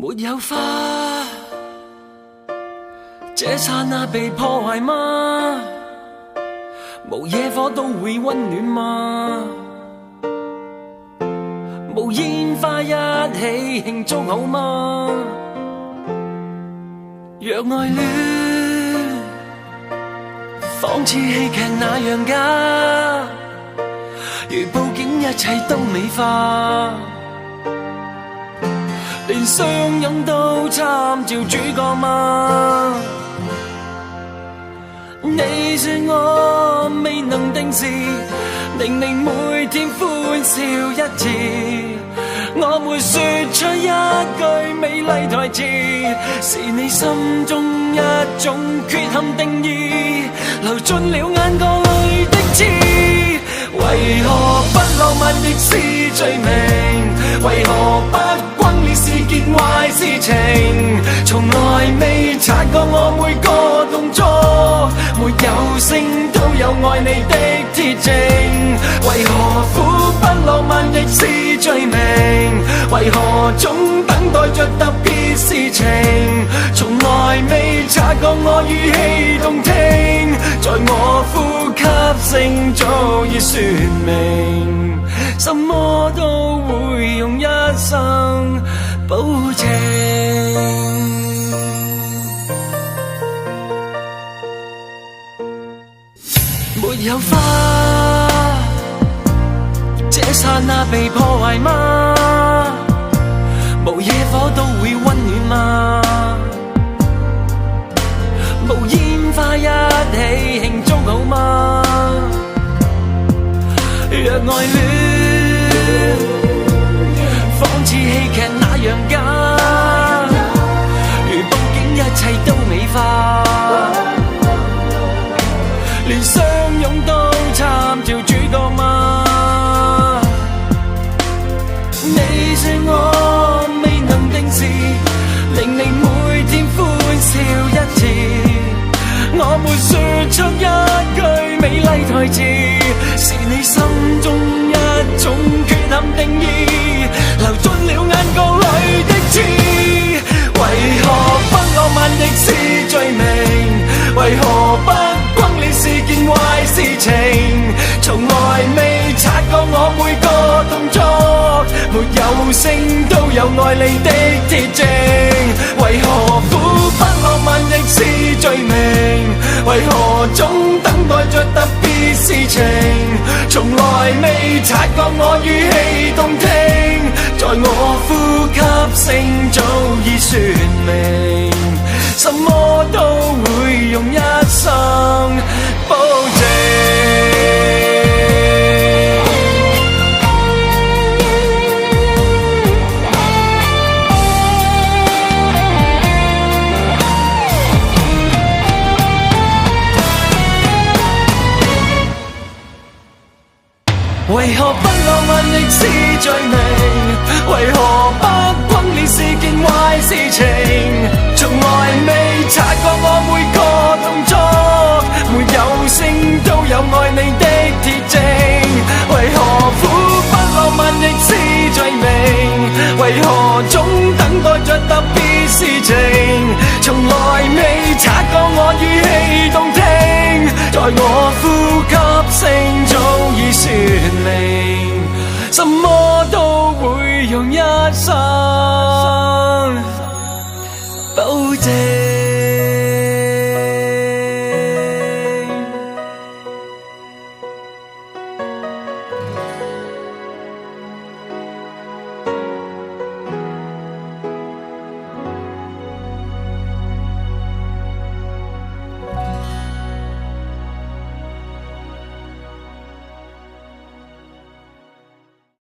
沒有花，這剎那被破壞嗎？無野火都會溫暖嗎？無煙花一起慶祝好嗎？若愛戀仿似戲劇那樣假，如布景一切都美化，連相擁都參照主角嗎？你說我未能定時，明明每天歡笑一次，我沒說出一句美麗台詞，是你心中一種缺陷定義，流進了眼角裏的刺。為何不浪漫亦是罪名？為何不轟烈是件壞事情？從來未察覺我每個動作，沒有聲都有愛你的鐵證。為何苦不浪漫亦是罪名？為何總等待着特別事情？從來未察覺我語氣動聽，在我呼吸聲早已說明，什麼都會用一生保證。沒有花，這剎那被破壞嗎？無野火都會溫暖嗎？無煙花一起慶祝好嗎？若愛戀仿似戲劇那樣假，如布景一切都美化，連相擁都參照主角嗎？你說我未能定時，令你每天歡笑一次，我沒說出一句美麗台詞，是你心中一種缺陷定義，流進了眼角裏的刺。為何不浪漫亦是罪名？為何不轟烈是件壞事情？從來未察覺我每個動作，沒有聲都有愛你的鐵證。為何苦不浪漫亦是罪名？為何總等待着特別事情？從來未察覺我語氣動聽，在我呼吸聲早已說明，什麼都會用一生保證。為何不浪漫亦是罪名？為何不轟烈是件壞事情？從來未察覺我每個動作，沒有聲都有愛你的鐵證。為何苦不浪漫亦是罪名？為何總等待着特別事情？從來未察覺我語氣動聽，在我